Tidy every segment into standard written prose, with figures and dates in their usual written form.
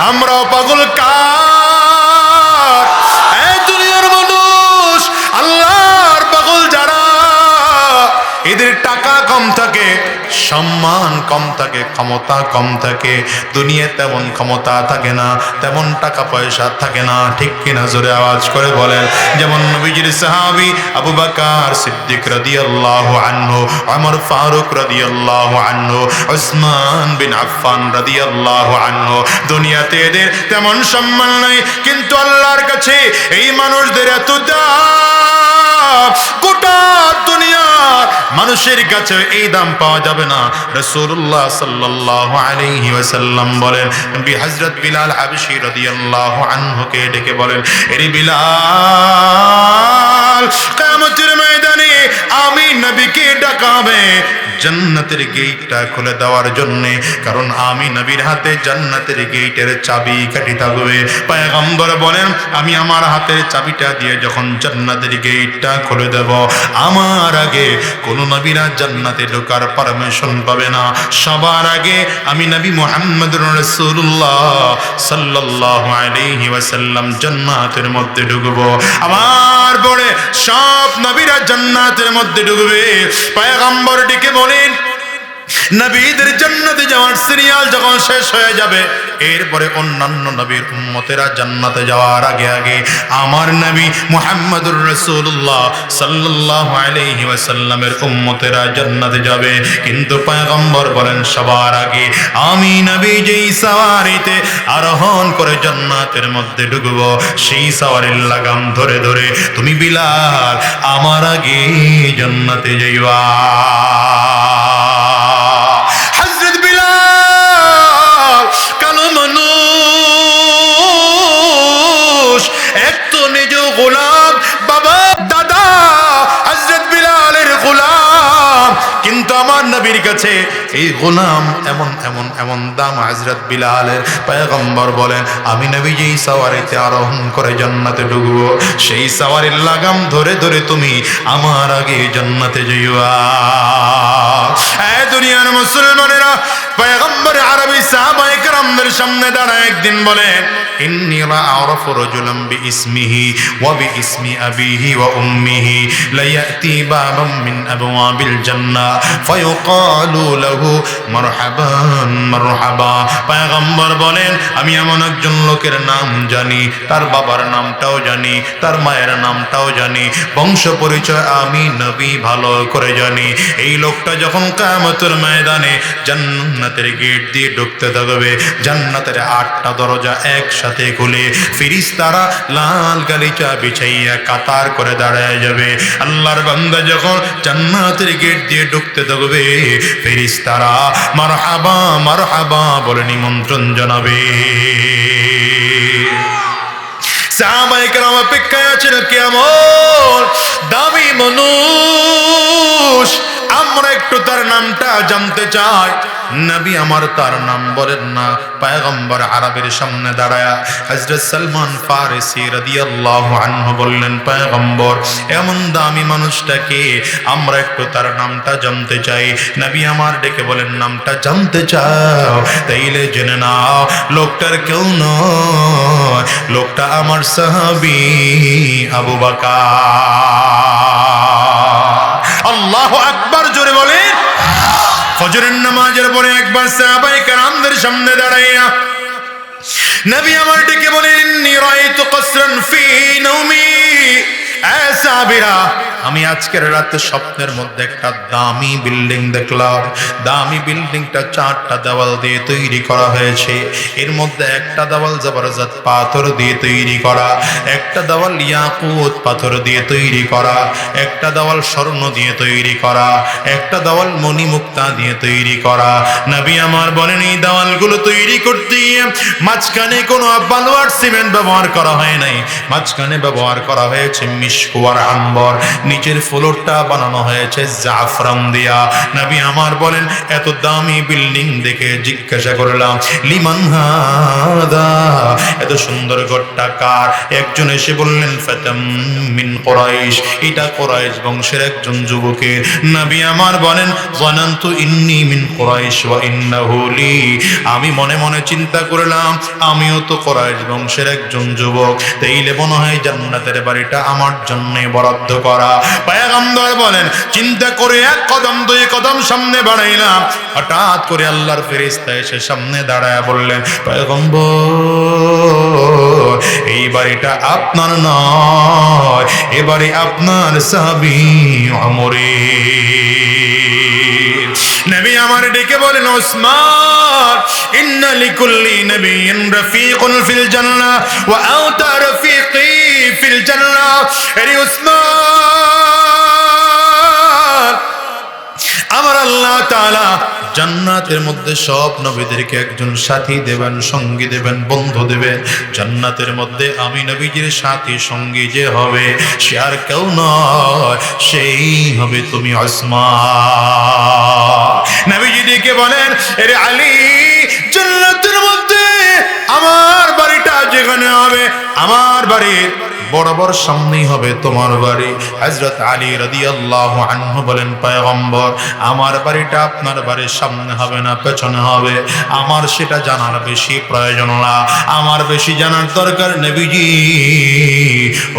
আমরাও পাগল কার? এই দুনিয়ার মানুষ, আল্লাহর পাগল যারা, এদের টাকা কম থাকে, সম্মান কম থাকে, ক্ষমতা কম থাকে, দুনিয়ায় তেমন ক্ষমতা থাকে না, তেমন টাকা পয়সা থাকে না, ঠিক কিনা? জোরে আওয়াজ করে বলেন। যেমন নবীজির সাহাবী আবু বকর সিদ্দিক রাদিয়াল্লাহু আনহু, ওমর ফারুক রাদিয়াল্লাহু আনহু, উসমান বিন আফফান রাদিয়াল্লাহু আনহু, দুনিয়াতে এদের তেমন সম্মান নাই, কিন্তু আল্লাহর কাছে এই মানুষদের এত দাম, গোটা দুনিয়ার মানুষের কাছে এই দাম পাওয়া যাবে না। রাসূলুল্লাহ সাল্লাল্লাহু আলাইহি ওয়াসাল্লাম বলেন, নবী হযরত বিলাল হাবশী রাদিয়াল্লাহু আনহুকে ডেকে বলেন, এরে বিলাল, কিয়ামতের ময়দানে আমি নবীকে ডাকাবে জান্নাতের গেটটা খুলে দেওয়ার জন্য, কারণ আমি নবীর হাতে জান্নাতের গেটের চাবি কাঠি থাকবে। পয়গম্বর বলেন, আমি আমার হাতের চাবিটা দিয়ে যখন জান্নাতের গেটটা খুলে দেব, আমার আগে কোন নবীরা জান্নাতে ঢোকার পারমিশন পাবে না। সবার আগে আমি নবী মুহাম্মদুর রাসূলুল্লাহ সাল্লাল্লাহু আলাইহি ওয়াসাল্লাম জান্নাতের মধ্যে ঢুকবো। আমার পরে সব নবীরা জান্নাতের মধ্যে ঢুকবে। পয়গম্বর ডেকে বলেন, নবীদের জান্নাতে যাওয়ার সিরিয়াল যখন শেষ হয়ে যাবে, এরপরে অন্যান্য নবীর উম্মতেরা জান্নাতে যাওয়ার আগে আগে আমার নবী মুহাম্মদুর রাসূলুল্লাহ সাল্লাল্লাহু আলাইহি ওয়াসাল্লামের উম্মতেরা জান্নাতে যাবে। কিন্তু পয়গম্বর বলেন, সবার আগে আমি নবী যেই সওয়ারিতে আরোহণ করে জান্নাতের মধ্যে ঢুকবো, সেই সওয়ারির লাগাম ধরে ধরে তুমি বিলাল আমার আগে জান্নাতে যাইবা। গোলাম বাবা দাদা হযরত বিলালের গোলাম, কিন্তু আমার নবীর কাছে এই গোলাম এমন এমন এমন দাম হযরত বিলালের। পয়গম্বর বলেন, আমি নবী যেই সওয়ারিতে আরোহণ করে জান্নাতে ঢুকবো, সেই সওয়ারির লাগাম ধরে ধরে তুমি আমার আগে জান্নাতে যাইবা। এই দুনিয়ার মুসলমানেরা, পয়গম্বর আরবি সাহাবায়ে কেরামদের সামনে দাঁড়ায় একদিন বলেন, ইন্নী লা আরাফু রাজুলান বিইসমিহি ওয়া বিইসমি আবিহি ওয়া উম্মিহি লা ইয়াতি বাবাম মিন আবওয়াবিল জান্নাহ ফায়ুকালু লাহু মারহাবান মারহাবা। পয়গম্বর বলেন, আমি এমন একজন লোকের নাম জানি, তার বাবার নামটাও জানি, তার মায়ের নামটাও জানি, বংশ পরিচয় আমি নবী ভালো করে জানি। এই লোকটা যখন কিয়ামতের ময়দানে জান্নাতের গেট দিয়ে ঢুকতে থাকবে, জান্নাতের 8টা দরজা একসাথে খুলে ফেরেশতারা লাল গালিচা বিছাইয়া কাতার করে দাঁড়ায় যাবে। আল্লাহর বান্দা যখন জান্নাতের গেট দিয়ে ঢুকতে থাকবে, ফেরেশতারা মারহাবা মারহাবা বলে নিমন্ত্রণ জানাবে। সাহাবায়ে কেরাম অপেক্ষায় আছেন, কেমন দামি মানুষ, আমরা একটু তার নামটা জানতে চাই। নবী আমার তার নাম বলেন না। পয়গম্বর আরবের সামনে দাঁড়ায়া হযরত সালমান ফারিসি রাদিয়াল্লাহু আনহু বললেন, পয়গম্বর এমন দামি মানুষটাকে আমরা একটু তার নামটা জানতে চাই। নবী আমার ডেকে বলেন, নামটা জানতে চাও? তাইলে জেনে নাও, লোকটার কেউ নয়, লোকটা আমার সাহাবী আবু বকর। আল্লাহু আকবার, জোরে বলেন। ফজরের নামাজের পরে একবার সাহাবায়ে কেরামদের সামনে দাঁড়াইয়া নবী আমার ডেকে বলেন, ইন্নী রাআইতু কসরান ফি নাওমি। সাহাবীরা, আমি আজকের রাতে স্বপ্নের মধ্যে একটা দামি বিল্ডিং দেখলাম। দামি বিল্ডিংটা 4টা দেওয়াল দিয়ে তৈরি করা হয়েছে। এর মধ্যে একটা দেওয়াল জবরদস্ত পাথর দিয়ে তৈরি করা, একটা দেওয়াল ইয়াকুত পাথর দিয়ে তৈরি করা, একটা দেওয়াল স্বর্ণ দিয়ে তৈরি করা, একটা দেওয়াল মণিমুক্তা দিয়ে তৈরি করা। নবী আমার বলেন, এই দেওয়ালগুলো তৈরি করতে গিয়ে মাঝখানে কোনো বালু আর সিমেন্ট ব্যবহার করা হয় নাই, মাঝখানে ব্যবহার করা হয়েছে মিশক আর আম্বর, নিচের ফ্লোরটা বানানো হয়েছে জাফরান দিয়া। নবী আমার বলেন, এত দামি বিল্ডিং দেখে জিজ্ঞাসা করলাম, লিমান হাদা, এত সুন্দর ঘরটা ঘরটা কার? একজন এসে বললেন ফাতাম মিন কুরাইশ, এটা কুরাইশ বংশের একজন যুবকের। নবী আমার বলেন যানানতু ইন্নী মিন কুরাইশ ওয়া ইন্নাহু লি, আমি মনে মনে চিন্তা করলাম আমিও তো কুরাইশ বংশের একজন যুবক, তাইলে মনে হয় জান্নাতের বাড়িটা আমার জন্য বরাদ্দ করা। পয়গম্বর বলেন চিন্তা করে এক কদম দুই কদম সামনে বাড়াইলাম, হঠাৎ করে আল্লাহর ফেরেশতা এসে সামনে দাঁড়ায় বললেন পয়গম্বর এই বাড়িটা আপনার নয়, এ বাড়ি আপনার সাহাবী ওমরের। নবী আমার ডেকে বলেন ওসমান ইন্না লিকুল্লি নাবিয়্যিন রাফীকুন ফিল জান্নাহ ওয়া আনতা রাফীকি ফিল জান্নাহ। আরে ওসমান, আমার আল্লাহ তাআলা জান্নাতের মধ্যে সব নবীদেরকে একজন সাথী দেবেন, সঙ্গী দেবেন, বন্ধু দেবেন। জান্নাতের মধ্যে আমি নবীজির সাথী সঙ্গী যে হবে সে আর কেউ নয়, সেই হবে তুমি ওসমান। নবীজি ডেকে বলেন আরে আলী, জান্নাতের মধ্যে আমার বাড়িটা যেখানে হবে, আমার বাড়ির বরাবর সামনেই হবে তোমার বাড়ি। হযরত আলী রাদিয়াল্লাহু আনহু বলেন পয়গম্বর আমার বাড়িটা আপনার বাড়ির সামনে হবে না পেছনে হবে, আমার সেটা জানার বেশি প্রয়োজন না, আমার বেশি জানার দরকার নবীজি।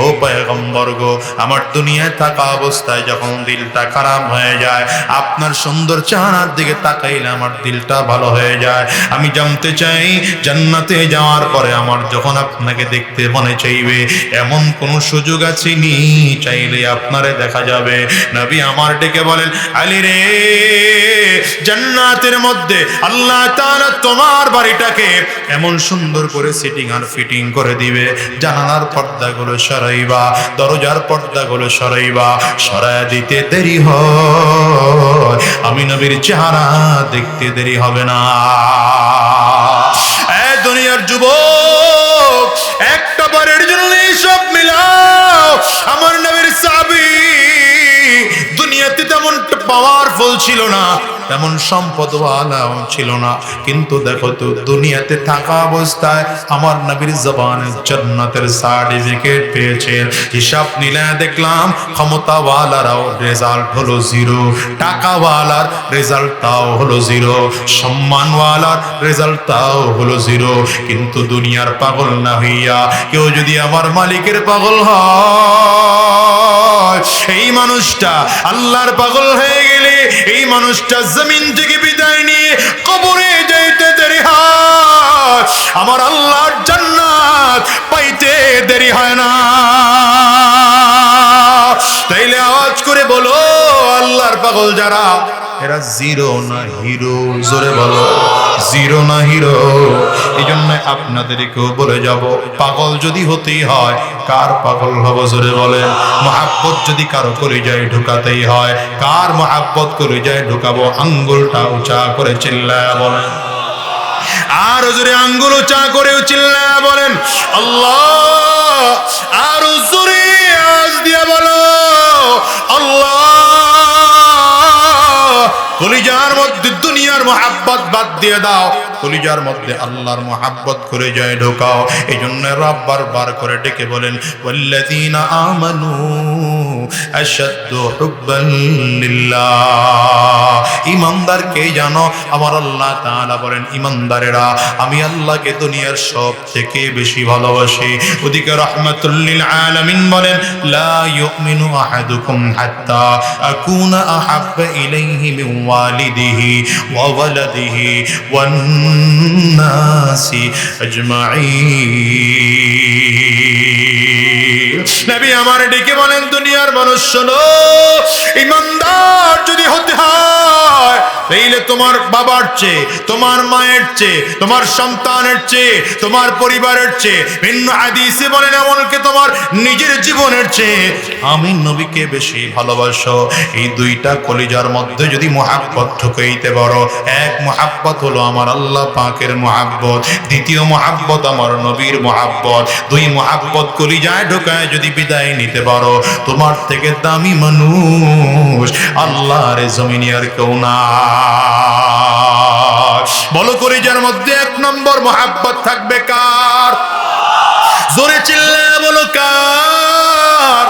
ও পয়গম্বর গো, আমার দুনিয়ায় থাকা অবস্থায় যখন দিলটা খারাপ হয়ে যায়, আপনার সুন্দর চেহারার দিকে তাকাইলে আমার দিলটা ভালো হয়ে যায়। আমি জানতে চাই জান্নাতে যাওয়ার পরে আমার যখন আপনাকে দেখতে মনে চাইবে এমন কোন সুযোগ আছে নি চাইলে আপনারে দেখা যাবে? নবী আমার ডেকে বলেন আলী রে, জান্নাতের মধ্যে আল্লাহ তাআলা তোমার বাড়িটাকে এমন সুন্দর করে সিটিং আর ফিটিং করে দিবে, জানালার পর্দাগুলো সরাইবা, দরজার পর্দাগুলো সরাইবা, সরায়া দিতে দেরি হয় আমি নবীর চেহারা দেখতে দেরি হবে না। এ দুনিয়ার যুবক, একটা বারের জন্য সব মিলাও। আমার নবীর সাহাবী দুনিয়াতে তেমন পাওয়ারফুল ছিল না, তেমন সম্পদওয়ালাও ছিল না, কিন্তু দেখো তো দুনিয়াতে থাকা অবস্থায় আমার নবীর জবানে জান্নাতের সার্টিফিকেট পেয়েছেন। হিসাব নিলে দেখলাম ক্ষমতাওয়ালারাও রেজাল্ট হলো জিরো, টাকাওয়ালার রেজাল্ট তাও হলো জিরো, সম্মানওয়ালার রেজাল্ট তাও হলো জিরো। কিন্তু দুনিয়ার পাগল না হইয়া কেউ যদি আমার মালিকের পাগল হয়, এই মানুষটা আল্লাহর পাগল হয়ে গেলে এই মানুষটা জমিন থেকে বিদায় নিয়ে কবরে যাইতে দেরি হয়, আমার আল্লাহর জান্নাত পাইতে দেরি হয় না। তাইলে আওয়াজ করে বলো আল্লাহর পাগল যারা, এরা জিরো না হিরো? জোরে বলো জিরো না হিরো? এই জন্য আপনাদেরকেও বলে যাব, পাগল যদি হতেই হয় কার পাগল হব জোরে বলেন? মহাব্বত যদি কারো করে যায় ঢুকাতেই হয়, কার মহাব্বত করে যায় ঢুকাবো? আঙ্গুলটা উঁচা করে চিল্লায়া বলেন, আর জোরে আঙ্গুল উঁচা করে চিল্লায়া বলেন আল্লাহ। আর জোরে আওয়াজ দিয়ে বলো আল্লাহ। কলিজার মধ্যে দুনিয়ার মহাব্বত বাদ দিয়ে দাও, কলিজার মধ্যে আল্লাহর মহাব্বত করে যায় ঢোকাও। এই জন্য রব বারবার করে ডেকে বলেন ওয়াল্লাযীনা আমানু আশাদ্দু হুব্বান লিল্লাহ। ঈমানদার কে জানো? আমার আল্লাহ তাআলা বলেন ঈমানদারেরা আমি আল্লাহকে দুনিয়ার সব থেকে বেশি ভালোবাসি। ওদিকে রাহমাতুল লিল আলামিন বলেন লা ইউমিনু আহাদুকুম হাত্তা আকুনা আহাব্বা ইলাইহি মিন ওয়ালিদিহি ওয়া ওয়ালাদিহি ওয়ান নাসি আজমাইন। নবী আমার ডেকে বলেন দুনিয়ার মানুষ শোনো, ঈমানদার যদি হতে হয় তাইলে তোমার বাবার চেয়ে, তোমার মায়ের চেয়ে, তোমার সন্তানের চেয়ে, তোমার পরিবারের চেয়ে, ভিন্ন হাদিসে বলেন এমনকি তোমার নিজের জীবনের চেয়ে আমি নবীকে বেশি ভালোবাসো। এই দুইটা কলিজার মধ্যে যদি মহাব্বত ঢুকাইতে পারো, এক মহাব্বত হলো আমার আল্লাহ পাকের মহাব্বত, দ্বিতীয় মহাব্বত আমার নবীর মহাব্বত, দুই মহাব্বত কলিজায় ঢুকায় যদি বিদায় নিতে পারো, তোমার থেকে দামি মানুষ আল্লাহর জমিনে আর কেউ না। বলো কলিজার মধ্যে এক নম্বর মহাব্বত থাকবে কার? জোরে চিল্লায়া বলো কার?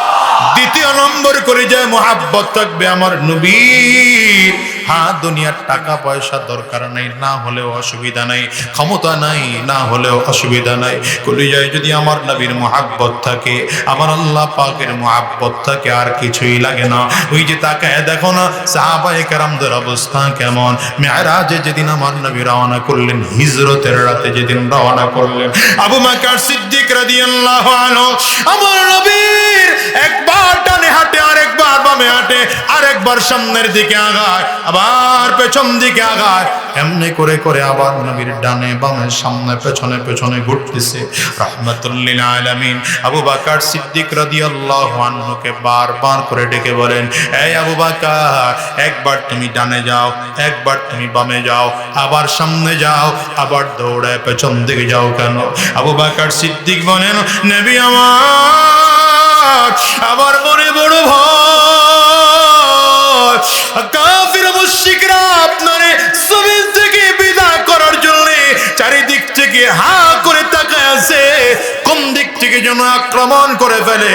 দ্বিতীয় নম্বর করে যে মোহাব্বত থাকবে আমার নবীর। হ্যাঁ, দুনিয়ার টাকা পয়সা দরকার নাই, না হলেও অসুবিধা নাই, ক্ষমতা নাই, না হলেও অসুবিধা নাই, কলিজায় যদি আমার নবীর মোহাব্বত থাকে, আমার আল্লাহ পাকের মোহাব্বত থাকে, আর কিছুই লাগে না। ওই যে তাকায় দেখো না সাহাবায়ে কেরামদের অবস্থা কেমন। মেরাজে যেদিন আমার নবী রওনা করলেন, হিজরতের রাতে যেদিন রওনা করলেন, আবু বকর সিদ্দিক রাদিয়াল্লাহু আনহু আমার নবীর একবার ডানে হাঁটে, আরেকবার বামে হাঁটে, আরেকবার সামনের দিকে আগায়, আবার পেছন দিকে আগায়, এমনি করে করে আবার নবীর ডানে বামে সামনে পেছনে পেছনে ঘুরতেছে। রাহমাতুল লিল আলামিন আবু বকর সিদ্দিক রাদিয়াল্লাহু আনহুকে বারবার করে ডেকে বলেন, এই আবু বকর, একবার তুমি ডানে যাও, একবার তুমি বামে যাও, আবার সামনে যাও, আবার দৌড়ে পেছন দিকে যাও কেন? আবু বকর সিদ্দিক বলেন, নবী আমার মনে বড় ভয়, কাফির মুশরিকরা আপনারে জমিন থেকে বিদায় করার জন্য চারিদিক থেকে হা করে তাকায় আছে, কোন দিক থেকে যেন আক্রমণ করে ফেলে।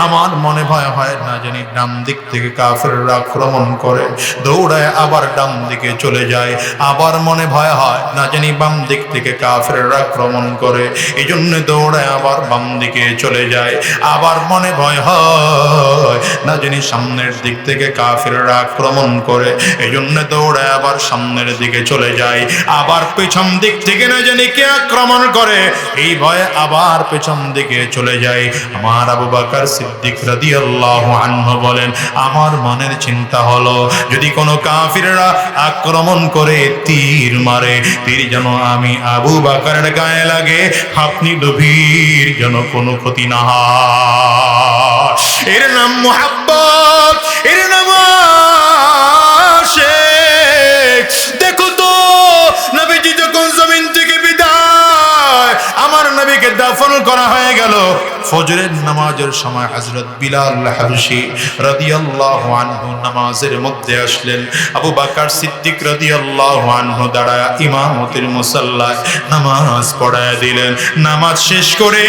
আমার মনে ভয় হয় না জানি ডান দিক থেকে কাফিররা আক্রমণ করে, দৌড়ায় আবার ডান দিকে চলে যায়। আবার মনে ভয় হয় না জানি বাম দিক থেকে কাফিররা আক্রমণ করে, এই জন্য দৌড়ায় আবার বাম দিকে চলে যায়। আবার মনে ভয় হয় না জানি সামনের দিক থেকে কাফিররা আক্রমণ করে, এই জন্য দৌড়ায় আবার সামনের দিকে চলে যায়। আবার পেছন দিক থেকে না জানি কে আক্রমণ করে, এই ভয়ে আবার পেছন দিকে চলে যায়। আমার আবু বকর সিদ্দিক রাদিয়াল্লাহু আনহু বলেন, আমার মনের চিন্তা হলো যদি কোনো কাফিররা আক্রমণ করে তীর মারে, তীর যেন আমি আবু বকরের গায়ে লাগে, আপনি নবীর যেন কোনো ক্ষতি না হয়। এর নাম মুহাব্বত, এর নাম আশিক। দেখো তো নবীজি যখন জমিন থেকে বিদায়, আমার নবীকে দাফন করা হয়ে গেল। ফজরের নামাজের সময় হযরত বিলাল হাবশী রাদিয়াল্লাহু আনহু নামাজের মধ্যে আসলেন। আবু বকর সিদ্দিক রাদিয়াল্লাহু আনহু দাঁড়ায় ইমামতির মুসাল্লায় নামাজ পড়ায় দিলেন। নামাজ শেষ করে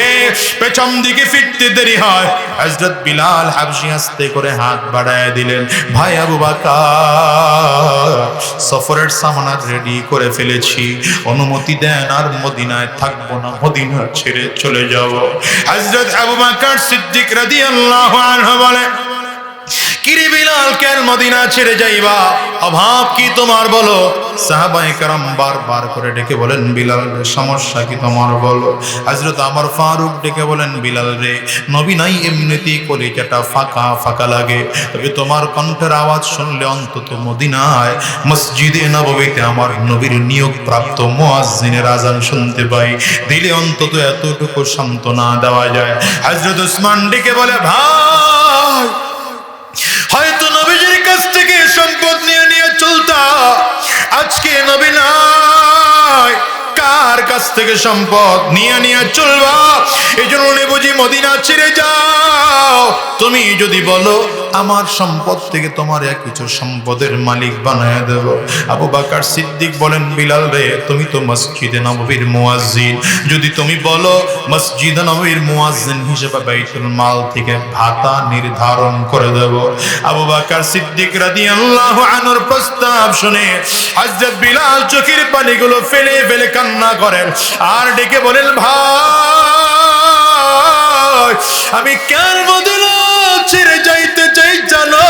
পেছন দিকে ফিরতে দেরি হয়, হযরত বিলাল হাবশী আস্তে করে হাত বাড়ায় দিলেন, ভাই আবু বকর, সফরের সামান রেডি করে ফেলেছি, অনুমতি দেন, আর মদিনায় থাকবো না, মদিনা ছেড়ে চলে যাব। হযরত আবু বকর সিদ্দিক রাদিয়াল্লাহু আনহু বলে, কিরে বিলাল, কেন মদিনা ছেড়ে যাইবা? অভাব কি তোমার বলো? সাহাবায়ে কেরাম বারবার করে ডেকে বলেন, বিলাল রে, সমস্যা কি তোমার বলো? হযরত ওমর ফারুক ডেকে বলেন, বিলাল রে, নবী নাই এমনিতেই কলিজাটা ফাঁকা ফাঁকা লাগে, তবে তোমার কণ্ঠের আওয়াজ শুনলে অন্তত মদিনায় মসজিদে নববীতে আমার নবীর নিয়োগ প্রাপ্ত মুয়াজ্জিনের আযান শুনতে পাই, দিলে অন্তত এতটুকু সান্ত্বনা দেওয়া যায়। হযরত উসমান ডেকে বলে, ভাই, হয়তো নবীজির কাছ থেকে সম্পদ নিয়ে নিয়ে চলতা, আজকে নবী নাই, কার কাছ থেকে সম্পদ নিয়ে নিয়ে চলবা? এই জন্য বুঝি মদিনা ছেড়ে যাও। তুমি যদি বলো আমার সম্পদ থেকে তোমার কিছু সম্পদের মালিক বানায় দেব। আবু বকর সিদ্দিক বলেন, বিলাল রে, তুমি তো মসজিদে নববীর মুয়াজ্জিন, যদি তুমি বলো মসজিদে নববীর মুয়াজ্জিন হিসেবে বাইতুল মাল থেকে ভাতা নির্ধারণ করে দেব। আবু বকর সিদ্দিক রাদিয়াল্লাহু আনহুর প্রস্তাব শুনে হযরত বিলাল চোখের পানিগুলো ফেলে ফেলে কান্না করেন, আর ডেকে বলেন, ভাই, আমি কেন মদিনা ছেড়ে যাইতে চাই জানো?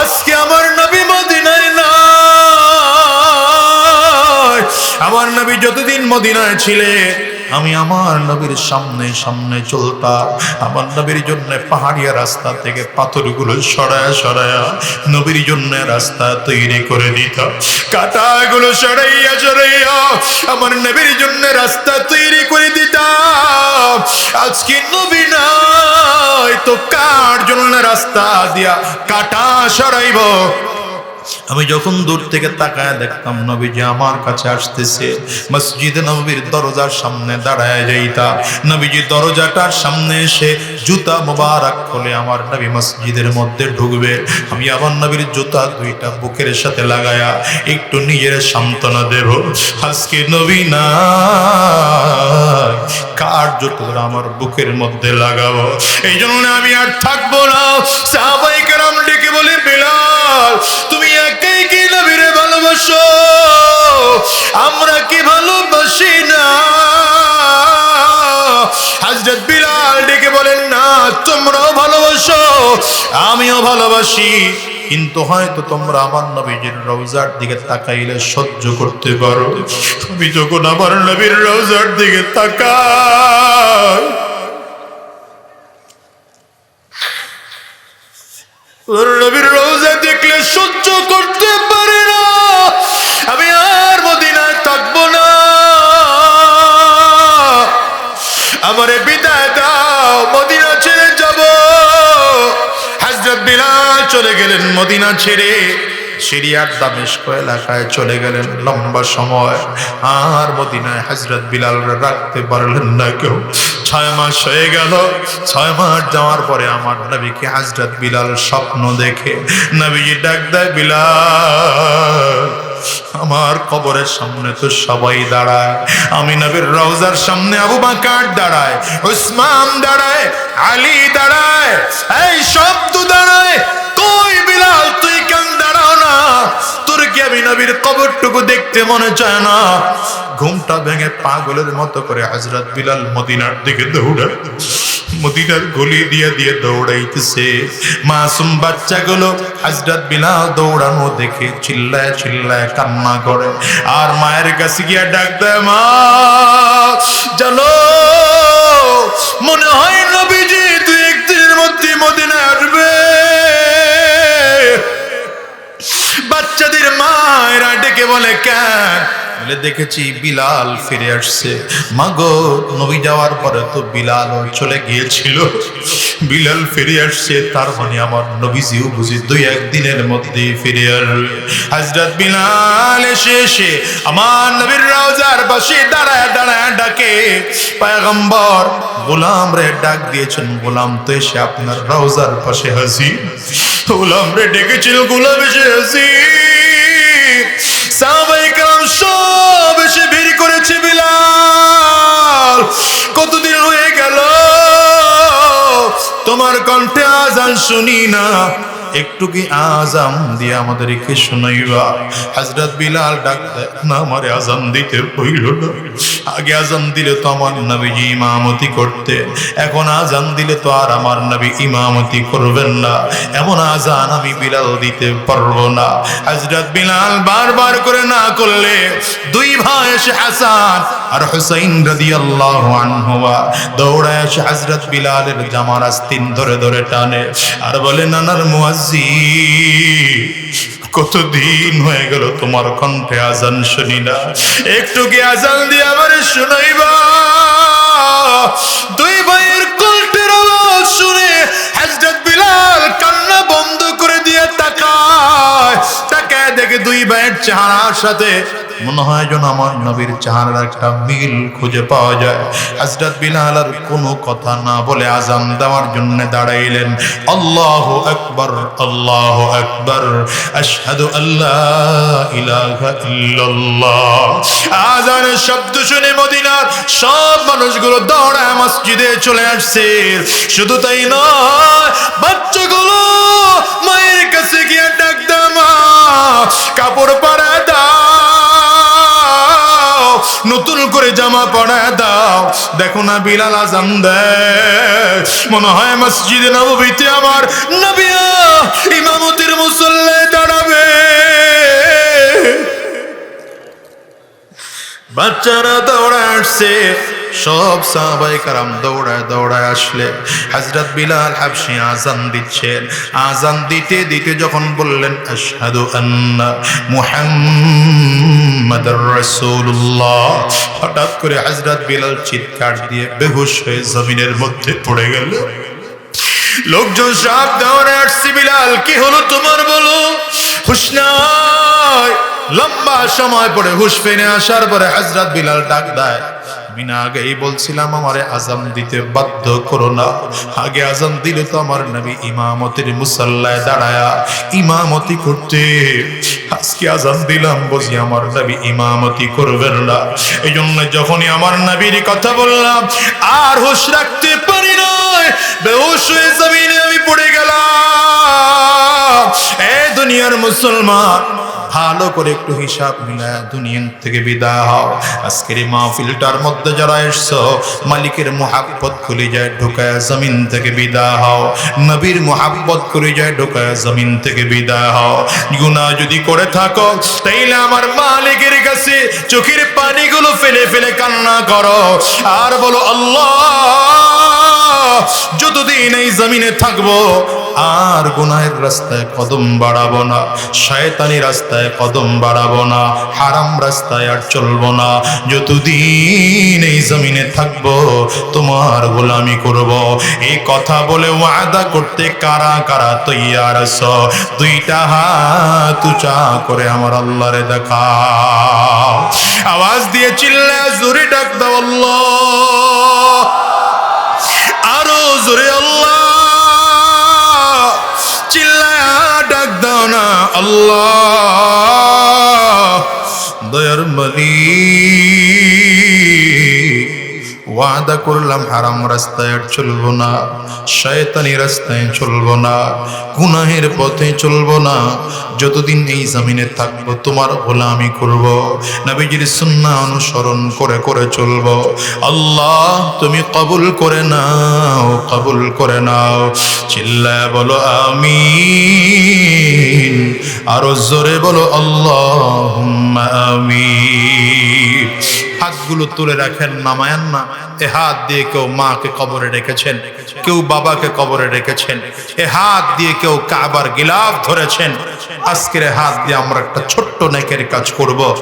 আজকে আমার নবী মদিনায় নাই। আমার নবী যতদিন মদিনায় ছিলেন, আমি আমার নবীর সামনে সামনে চলতাম, আমার নবীর জন্য পাহাড়িয়া রাস্তা থেকে পাথরগুলো সরায়া সরায়া নবীর জন্য রাস্তা তৈরি করে দিতাম, কাঁটাগুলো সরাইয়া সরাইয়া আমার নবীর জন্য রাস্তা তৈরি করে দিতাম। আজকে নবী নাই তো কার জন্য রাস্তা দিয়া কাঁটা সরাইব? আমি যখন দূর থেকে তাকায় দেখতাম নবীজি আমার কাছে আসতেছে, মসজিদে নববীর দরজার সামনে দাঁড়ায় যাইতাম, নবীজি দরজাটার সামনে এসে জুতা মোবারক খুলে আমার নবী মসজিদের মধ্যে ঢুকবে, আমি আমার নবীর জুতা দুইটা বুকের সাথে লাগায়া একটু নিজের সান্ত্বনা দেব। আজকে নবী না, কার জুতো আমার বুকের মধ্যে লাগাবো। এই জন্য আমি আর থাকবো না। সাহাবায়ে কেরাম ডেকে বলে, বিলাল তুমি একাই কি নবীরে ভালোবাসো? আমরা কি ভালোবাসি না? হযরত বিলাল ডেকে বলেন, না তোমরাও ভালোবাসো, আমিও ভালোবাসি, কিন্তু হয়তো তোমরা আমার নবীজির রওজার দিকে তাকাইলে সহ্য করতে পারো। আমি যখন আমার নবীর রওজার দিকে তাকাই, নবীর রওজা দেখলে সহ্য করতে পারি না। আমি আর মদিনায় থাকবো না, আমারে বিদায় দাও, মদিনা ছেড়ে যাব। হযরত বিলাল চলে গেলেন মদিনা ছেড়ে, সিরিয়ার দামেস্ক এলাকায় চলে গেলেন লম্বা সময়। আর মদিনায় হযরত বিলাল রাখতে পারলেন না কেউ। 6 মাস হয়ে গেল। 6 মাস যাওয়ার পরে আমার নবীকে হযরত বিলাল স্বপ্ন দেখে নবীজি ডাক দেয়, বিলাল আমার কবরের সামনে তো সবাই দাঁড়ায়, আমি নবীর রওজার সামনে আবু বকর দাঁড়ায়, উসমান দাঁড়ায়, আলী দাঁড়ায়, এই সব তো দাঁড়ায়, তুই বিলাল তুই কেন দাঁড়াও না? তোর কি আমি নবীর কবরটুকু দেখতে মনে চায় না? ঘুমটা ভেঙে পাগলের মতো করে হযরত বিলাল মদিনার দিকে দৌড়ায়, মদিনার গলি দিয়ে দিয়ে দৌড়াইতেছে। মাসুম বাচ্চাগুলো হযরত বিলাল দৌড়ানো দেখে চিল্লায় চিল্লায় কান্না করে, আর মায়ের কাছে গিয়ে ডাক দেয়, মা জানো মনে হয় নবীজি 2-1 দিনের মধ্যে মদিনায় আসবে। বাচ্চাদের মায়েরা ডেকে বলে, কেন? বলে, দেখেছি বিলাল ফিরে আসছে। মাগো, নবী যাওয়ার পরে তো বিলাল চলে গিয়েছিল, বিলাল ফিরে আসছে, তার মানে আমার নবীজিও বুঝি 2-1 দিনের মধ্যে ফিরে আসবে। হযরত বিলাল এসে আমার নবীর রওজার পাশে দাঁড়ায় দাঁড়ায় ডাকে, পয়গম্বর গোলাম রে ডাক দিয়েছেন, গোলাম তো এসে আপনার রওজার পাশে হাজির। গোলাম রে ডেকেছিল, গোলাম এসে হাজির। সাহাবায়ে কেরাম সব এসে ভিড় করেছে। বিলাল কতদিন হয়ে গেল তোমার কণ্ঠে আজান শুনি না, একটু কি আজান দিয়ে আমাদেরকে শোনাইবা? হযরত বিলাল ডাক দেয়, না আমারে আজান দিতে হইল না, আগে আজান দিলে তো আমার নবীজি ইমামতি করতে, এখন আজান দিলে তো আর আমার নবী ইমামতি করবেন না, এমন আজান আমি বিলাল দিতে পারবো না। হযরত বিলাল বারবার করে না করলে 2 ভাই এসে হাসান আর হুসাইন রাদিয়াল্লাহু আনহুমা দৌড়ায় এসে হযরত বিলালের জামার আস্তিন ধরে ধরে টানে আর বলে, নানার মুয়াজ্জিন কতদিন হয়ে গেল তোমার কণ্ঠে আজান শুনি না, একটু কি আজান দিয়ে আমারে শুনাইবা? 2 ভাইয়ের কণ্ঠের আওয়াজ শুনে হযরত বিলাল কান্না বন্ধ করে দিয়ে তাকায় দেখে 2 ভাইয়ের চেহারার সাথে মনে হয় যেন আমার নবীর চেহারার একটা মিল খুঁজে পাওয়া যায়। হযরত বিলাল আর কোনো কথা না বলে আজান দেওয়ার জন্য দাঁড়াইলেন। আল্লাহু আকবার, আল্লাহু আকবার, আশহাদু আল্লা ইলাহা ইল্লাল্লাহ। আজানের শব্দ শুনে মদিনার সব মানুষগুলো দৌড়ায় মসজিদে চলে আসছে। শুধু তাই নয়, বাচ্চাগুলো মায়ের কাছে গিয়ে ডাক দাও, মা কাপড় পরা দাও, নতুন করে জামা পরায় দাও। দেখো না বিলাল আজান দেয়, মনে হয় মসজিদে নববীতে আমার নবী ইমামতির মুসল্লায় দাঁড়াবে। বাচ্চারা দৌড়ে আসছে, সব সাহাবায়ে কেরাম দৌড়ায় দৌড়ায় আসলে হযরত বিলাল হাবশী আজান দিচ্ছেন। আজান দিতে দিতে যখন বললেন আশহাদু আন্না মুহাম্মাদুর রাসূলুল্লাহ, হঠাৎ করে হযরত বিলাল চিৎকার দিয়ে বেহুশ হয়ে জমিনের মধ্যে পড়ে গেল। লোকজন সব দৌড়ে আসছে, বিলাল কি হলো তোমার বলো? হুশ নাই। লম্বা সময় পরে হুশ ফিরে আসার পরে হযরত বিলাল ডাক দেয়, আমি না আগেই বলছিলাম আমারে আজান দিতে বাধ্য করো না, আগে আজান দিলে তো আমার নবী ইমামতির মুসল্লায় দাঁড়ায়া ইমামতি করতে। আজকে আজান দিলাম বুঝি আমার নবী ইমামতি করবেন না, এই জন্য যখনই আমার নবীর কথা বললাম আর হুঁশ রাখতে পারি না, বেহুশ হয়ে জমিনে আমি পড়ে গেলাম। এই দুনিয়ার মুসলমান, ভালো করে একটু হিসাব মিলায় দুনিয়া থেকে বিদায় হও। আজকের এই মাহফিলটার মধ্যে যারা এসছো, মালিকের মুহাব্বত খুলে যায় ঢোকায় জমিন থেকে বিদায় হও। নবীর মুহাব্বত করে যায় ঢোকায় জমিন থেকে বিদায় হও। গুনাহ যদি করে থাকো তাইলে আমার মালিকের কাছে চোখের পানিগুলো ফেলে ফেলে কান্না করো আর বলো, আল্লাহ যতদিন এই জমিনে থাকবো আর গুনাহের রাস্তায় কদম বাড়াবো না, শয়তানি রাস্তায় কদম বাড়াবো না, হারাম রাস্তায় আর চলবো না। যতদিন এই জমিনে থাকবো তোমার গোলামি করব। এই কথা বলে ওয়াদা করতে কারা কারা তৈয়ার আছো? দুইটা হাত উঁচা করে আমার আল্লাহরে দেখাও। আওয়াজ দিয়ে চিল্লায় জোরে ডাক দাও আল্লাহ, আরো জোরে আল্লাহ, চিল্লায়া ডাক দাও না আল্লাহ। দয়ার মালিক, ওয়াদা করলাম হারাম রাস্তায় আর চলবো না, শয়তানি রাস্তায় চলবো না, গুনাহের পথে চলবো না। যতদিন এই জমিনে থাকবো তোমার গোলামি করব, নবীজির সুন্নাহ অনুসরণ করে করে চলবো। আল্লাহ তুমি কবুল করে নাও, কবুল করে নাও। চিল্লায় বলো আমিন, আরো জোরে বলো আল্লাহুম্মা আমিন। হাতগুলো তুলে রাখেন, নামায়েন না। এ হাত দিয়ে কেউ মাকে কবরে রেখেছেন, কেউ বাবাকে কবরে রেখেছেন, এ হাত দিয়ে কেউ কাবার গিলাফ ধরেছেন। আজকের হাত দিয়ে আমরা একটা ছোট্ট নেকের কাজ করব।